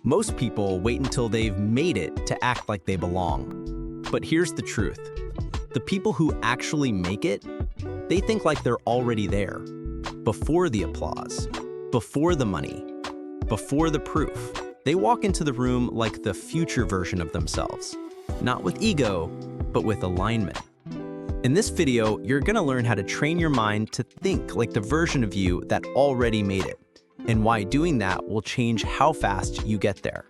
Most people wait until they've made it to act like they belong. But here's the truth. The people who actually make it, they think like they're already there. Before the applause, before the money, before the proof. They walk into the room like the future version of themselves. Not with ego, but with alignment. In this video, you're gonna learn how to train your mind to think like the version of you that already made it, and why doing that will change how fast you get there.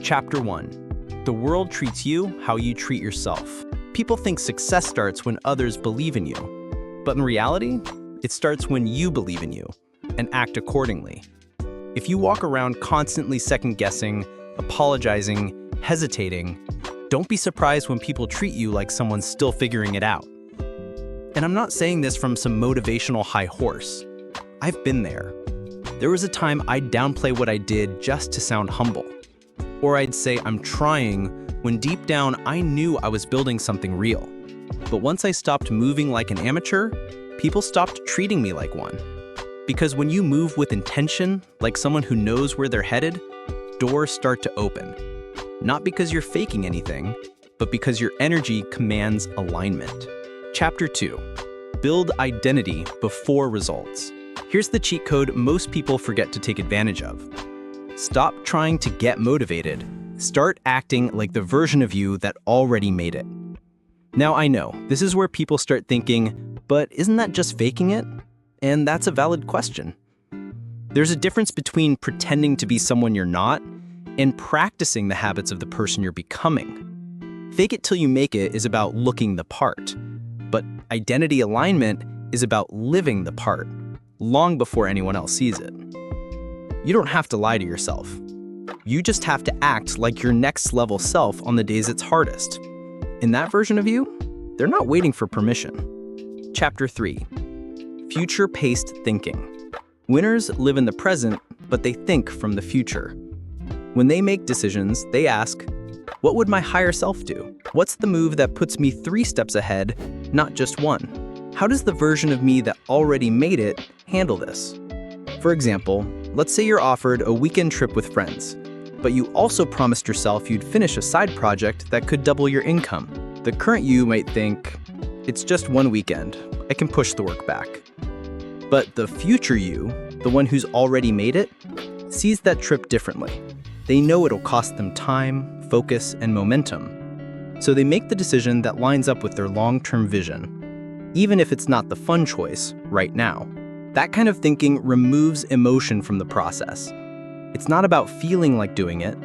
Chapter 1. The world treats you how you treat yourself. People think success starts when others believe in you. But in reality, it starts when you believe in you and act accordingly. If you walk around constantly second-guessing, apologizing, hesitating, don't be surprised when people treat you like someone's still figuring it out. And I'm not saying this from some motivational high horse. I've been there. There was a time I'd downplay what I did just to sound humble. Or I'd say I'm trying when deep down I knew I was building something real. But once I stopped moving like an amateur, people stopped treating me like one. Because when you move with intention, like someone who knows where they're headed, doors start to open. Not because you're faking anything, but because your energy commands alignment. Chapter 2. Build identity before results. Here's the cheat code most people forget to take advantage of. Stop trying to get motivated. Start acting like the version of you that already made it. Now I know, this is where people start thinking, but isn't that just faking it? And that's a valid question. There's a difference between pretending to be someone you're not and practicing the habits of the person you're becoming. Fake it till you make it is about looking the part, but identity alignment is about living the part, long before anyone else sees it. You don't have to lie to yourself. You just have to act like your next level self on the days it's hardest. In that version of you, they're not waiting for permission. Chapter 3. Future-paced thinking. Winners live in the present, but they think from the future. When they make decisions, they ask, what would my higher self do? What's the move that puts me 3 steps ahead, not just 1? How does the version of me that already made it handle this? For example, let's say you're offered a weekend trip with friends, but you also promised yourself you'd finish a side project that could double your income. The current you might think, it's just 1 weekend, I can push the work back. But the future you, the one who's already made it, sees that trip differently. They know it'll cost them time, focus, and momentum. So they make the decision that lines up with their long-term vision, even if it's not the fun choice right now. That kind of thinking removes emotion from the process. It's not about feeling like doing it.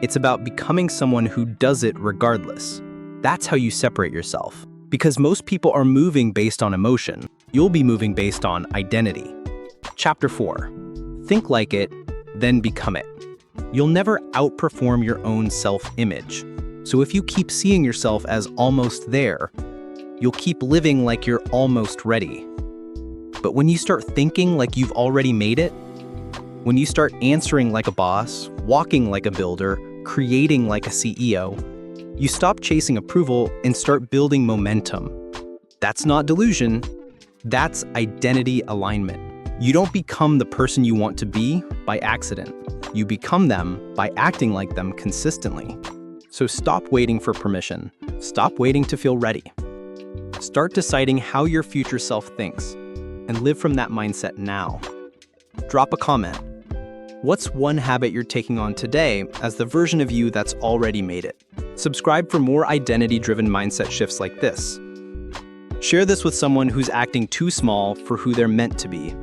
It's about becoming someone who does it regardless. That's how you separate yourself. Because most people are moving based on emotion, you'll be moving based on identity. Chapter 4. Think like it, then become it. You'll never outperform your own self-image. So if you keep seeing yourself as almost there, you'll keep living like you're almost ready. But when you start thinking like you've already made it, when you start answering like a boss, walking like a builder, creating like a CEO, you stop chasing approval and start building momentum. That's not delusion, that's identity alignment. You don't become the person you want to be by accident. You become them by acting like them consistently. So stop waiting for permission. Stop waiting to feel ready. Start deciding how your future self thinks and live from that mindset now. Drop a comment. What's one habit you're taking on today as the version of you that's already made it? Subscribe for more identity-driven mindset shifts like this. Share this with someone who's acting too small for who they're meant to be.